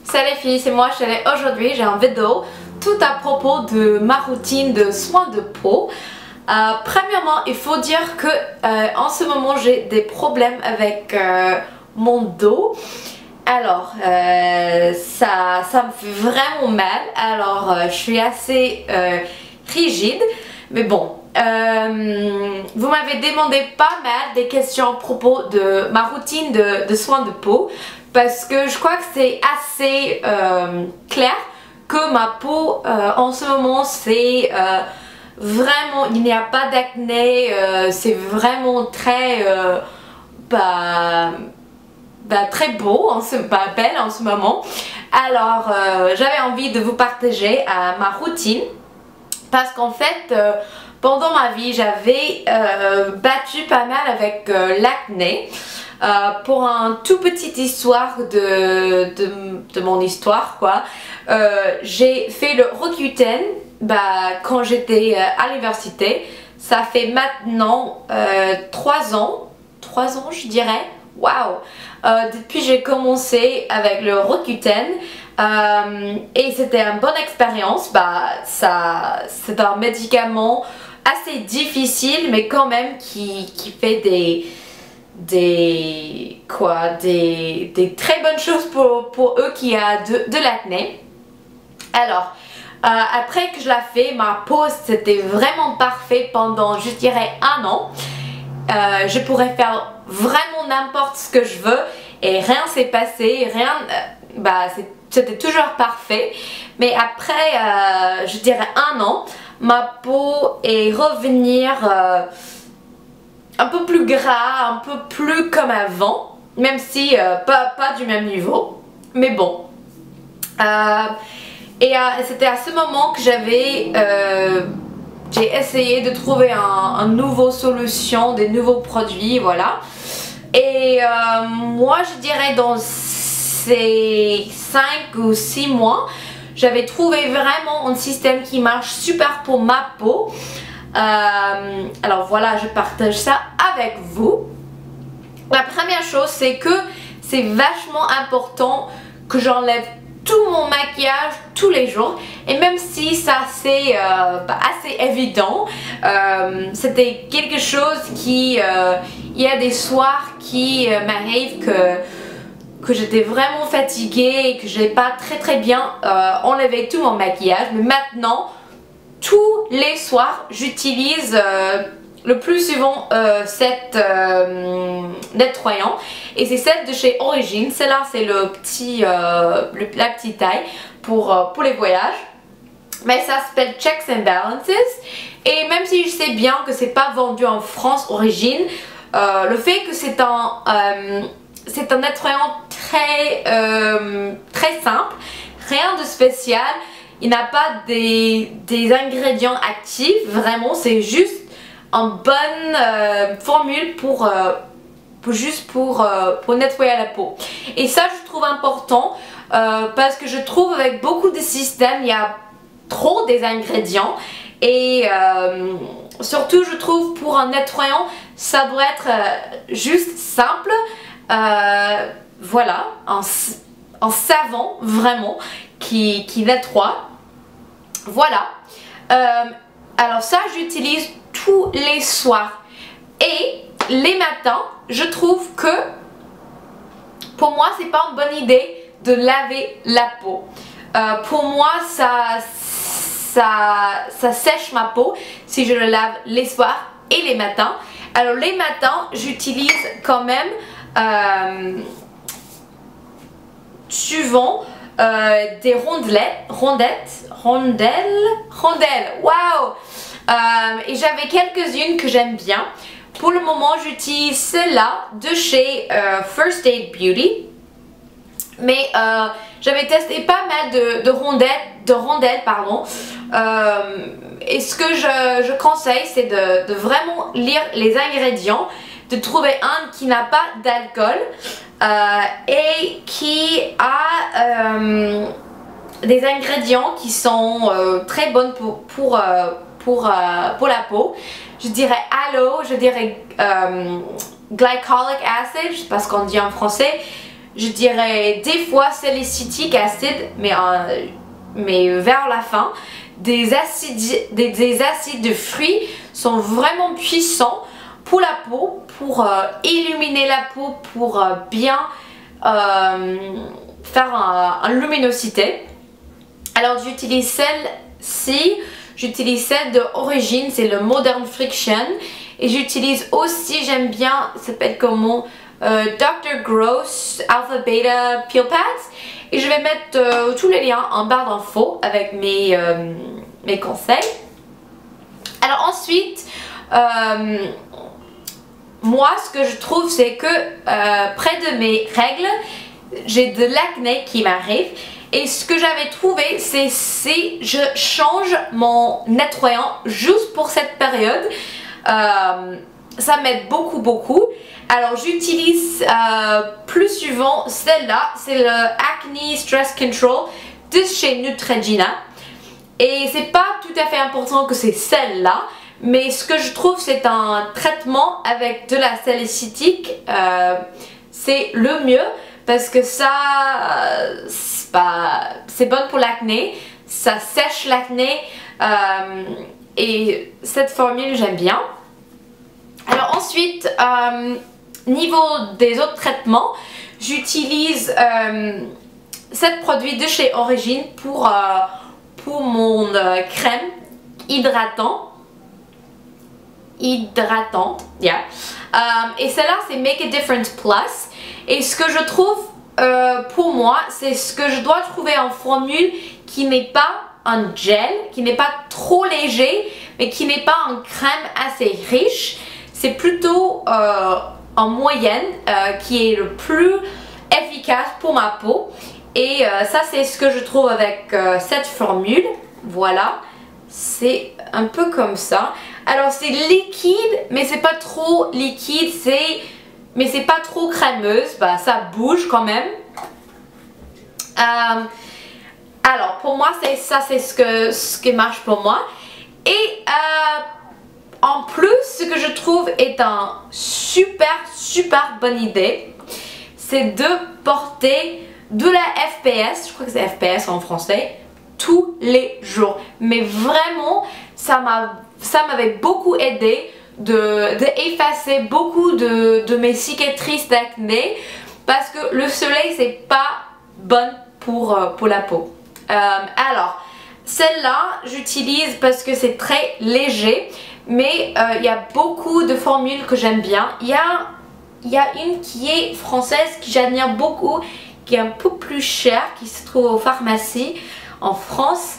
Salut les filles, c'est moi Shelley. Aujourd'hui j'ai une vidéo tout à propos de ma routine de soins de peau. Premièrement, il faut dire que en ce moment j'ai des problèmes avec mon dos. Alors ça me fait vraiment mal. Alors je suis assez rigide, mais bon. Vous m'avez demandé pas mal des questions à propos de ma routine de soins de peau, parce que je crois que c'est assez clair que ma peau en ce moment c'est vraiment, il n'y a pas d'acné, c'est vraiment très très beau, belle en ce moment. Alors j'avais envie de vous partager ma routine, parce qu'en fait pendant ma vie j'avais battu pas mal avec l'acné. Pour un tout petite histoire de mon histoire quoi, j'ai fait le Roaccutane quand j'étais à l'université. Ça fait maintenant 3 ans je dirais. Waouh! Depuis j'ai commencé avec le Roaccutane et c'était une bonne expérience. C'est un médicament assez difficile, mais quand même qui fait des très bonnes choses pour eux qui a de l'acné. Alors après que je l'ai fait, ma peau c'était vraiment parfait pendant je dirais 1 an. Je pourrais faire vraiment n'importe ce que je veux et rien s'est passé, c'était toujours parfait. Mais après je dirais 1 an, ma peau est revenue un peu plus gras, un peu plus comme avant, même si pas du même niveau, mais bon. C'était à ce moment que j'ai essayé de trouver un nouveau solution, des nouveaux produits, voilà. Et moi je dirais dans ces 5 ou 6 mois, j'avais trouvé vraiment un système qui marche super pour ma peau. Alors voilà, je partage ça avec vous. La première chose, c'est que c'est vachement important que j'enlève tout mon maquillage tous les jours. Et même si ça c'est assez évident, c'était quelque chose qui il y a des soirs qui m'arrive que j'étais vraiment fatiguée et que j'ai pas très bien enlevé tout mon maquillage. Mais maintenant, tous les soirs, j'utilise le plus souvent cette nettoyant, et c'est celle de chez Origins. Celle-là, c'est la petite taille pour les voyages. Mais ça s'appelle Checks and Balances. Et même si je sais bien que c'est pas vendu en France Origins, le fait que c'est un nettoyant très simple, rien de spécial. Il n'a pas des ingrédients actifs, vraiment c'est juste une bonne formule pour nettoyer la peau. Et ça je trouve important parce que je trouve avec beaucoup de systèmes il y a trop des ingrédients, et surtout je trouve pour un nettoyant ça doit être juste simple, voilà, un savon vraiment qui nettoie. Voilà. Alors ça j'utilise tous les soirs, et les matins je trouve que pour moi c'est pas une bonne idée de laver la peau. Pour moi ça sèche ma peau si je le lave les soirs et les matins. Alors les matins j'utilise quand même souvent des rondelles, waouh. Et j'avais quelques-unes que j'aime bien. Pour le moment j'utilise celle-là de chez First Aid Beauty, mais j'avais testé pas mal de rondelles pardon. Et ce que je conseille, c'est de vraiment lire les ingrédients, de trouver un qui n'a pas d'alcool et qui a des ingrédients qui sont très bons pour la peau. Je dirais aloe, je dirais glycolic acid, je sais pas ce qu'on dit en français. je dirais des fois salicylique acide, mais vers la fin. Des acides de fruits sont vraiment puissants pour la peau, pour illuminer la peau, pour bien faire une luminosité. Alors j'utilise celle-ci, j'utilise celle d'origine, c'est le Modern Friction. Et j'utilise aussi, j'aime bien, ça s'appelle comment, Dr. Gross Alpha Beta Peel Pads. Et je vais mettre tous les liens en barre d'infos avec mes conseils. Alors ensuite, moi ce que je trouve c'est que près de mes règles, j'ai de l'acné qui m'arrive. Et ce que j'avais trouvé, c'est si je change mon nettoyant juste pour cette période, ça m'aide beaucoup. Alors j'utilise plus souvent celle-là, c'est le Acne Stress Control de chez Neutrogena. Et c'est pas tout à fait important que c'est celle-là, mais ce que je trouve c'est un traitement avec de la salicylique, c'est le mieux parce que ça c'est bon pour l'acné, ça sèche l'acné et cette formule j'aime bien. Alors ensuite, niveau des autres traitements, j'utilise cet produit de chez Origine pour mon crème hydratante, yeah. Et celle-là c'est Make a Difference Plus. Et ce que je trouve pour moi, c'est ce que je dois trouver en formule qui n'est pas un gel, qui n'est pas trop léger, mais qui n'est pas une crème assez riche. C'est plutôt en moyenne qui est le plus efficace pour ma peau. Et ça c'est ce que je trouve avec cette formule. Voilà, c'est un peu comme ça. Alors c'est liquide, mais c'est pas trop liquide, mais c'est pas trop crémeuse, bah, ça bouge quand même. Alors pour moi c'est ce qui marche pour moi. Et en plus ce que je trouve est un super bonne idée, c'est de porter de la FPS, je crois que c'est FPS en français, tous les jours. Mais vraiment ça m'avait beaucoup aidé d'effacer beaucoup de mes cicatrices d'acné, parce que le soleil c'est pas bon pour la peau. Alors celle-là j'utilise parce que c'est très léger, mais il y a beaucoup de formules que j'aime bien. Il y a une qui est française que j'admire beaucoup, qui est un peu plus chère, qui se trouve aux pharmacies en France.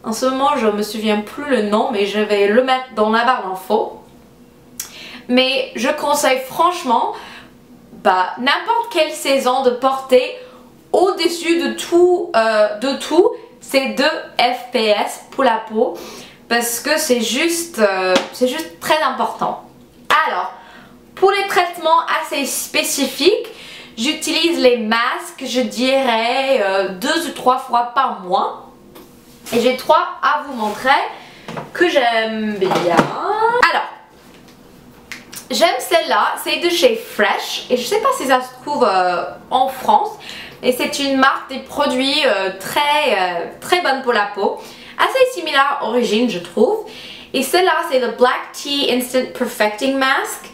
En ce moment je me souviens plus le nom, mais je vais le mettre dans la barre d'infos. Mais je conseille franchement n'importe quelle saison de porter au-dessus de tout, c'est 2 FPS pour la peau, parce que c'est juste très important. Alors pour les traitements assez spécifiques, j'utilise les masques, je dirais 2 ou 3 fois par mois. Et j'ai 3 à vous montrer que j'aime bien. Alors j'aime celle-là, c'est de chez Fresh et je sais pas si ça se trouve en France, et c'est une marque des produits très bonne pour la peau, assez similaire à Origine je trouve. Et celle-là c'est le Black Tea Instant Perfecting Mask,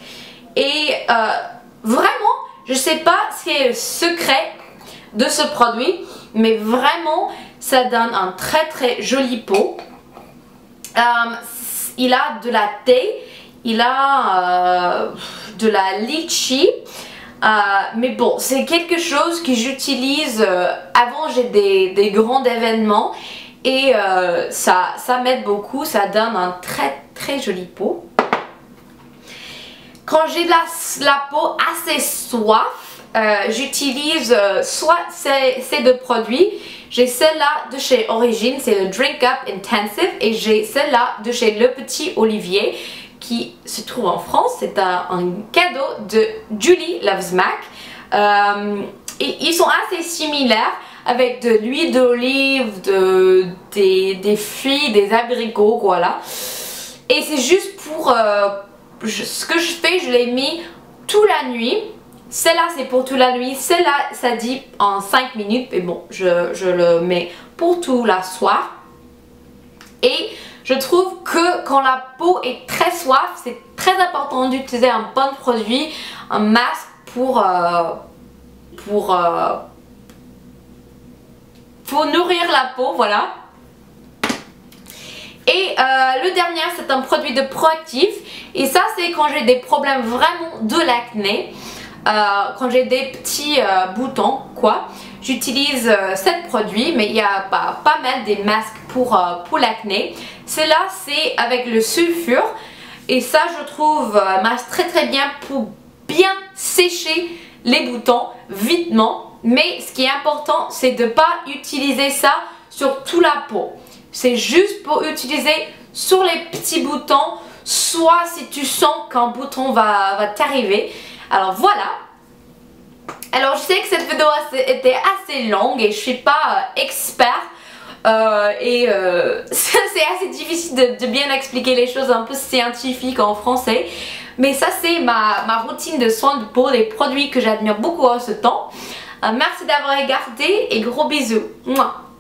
et vraiment je sais pas ce qui est le secret de ce produit, mais vraiment ça donne un très joli peau. Il a de la thé, il a de la litchi, mais bon c'est quelque chose que j'utilise avant j'ai des grands événements, et ça m'aide beaucoup, ça donne un très joli peau. Quand j'ai la peau assez soif, j'utilise soit ces 2 produits. J'ai celle-là de chez Origine, c'est le Drink Up Intensive, et j'ai celle-là de chez Le Petit Olivier qui se trouve en France. C'est un cadeau de Julie Loves Mac. Et ils sont assez similaires, avec de l'huile d'olive, des fruits, des abricots, voilà. Et c'est juste pour... ce que je fais, je l'ai mis toute la nuit Celle-là c'est pour toute la nuit, celle-là ça dit en 5 minutes, mais bon je le mets pour tout la soir. Et je trouve que quand la peau est très soif, c'est très important d'utiliser un bon produit, un masque pour nourrir la peau, voilà. Et le dernier c'est un produit de proactif, et ça c'est quand j'ai des problèmes vraiment de l'acné, quand j'ai des petits boutons quoi, j'utilise ce produit, mais il y a pas mal des masques pour l'acné. Celui-là c'est avec le sulfure, et ça je trouve marche très bien pour bien sécher les boutons vitement. Mais ce qui est important c'est de ne pas utiliser ça sur toute la peau. C'est juste pour utiliser sur les petits boutons, soit si tu sens qu'un bouton va t'arriver. Alors voilà. Alors je sais que cette vidéo était assez longue et je suis pas expert. C'est assez difficile de bien expliquer les choses un peu scientifiques en français. Mais ça c'est ma routine de soins de peau, les produits que j'admire beaucoup en ce temps. Merci d'avoir regardé et gros bisous. Mouah.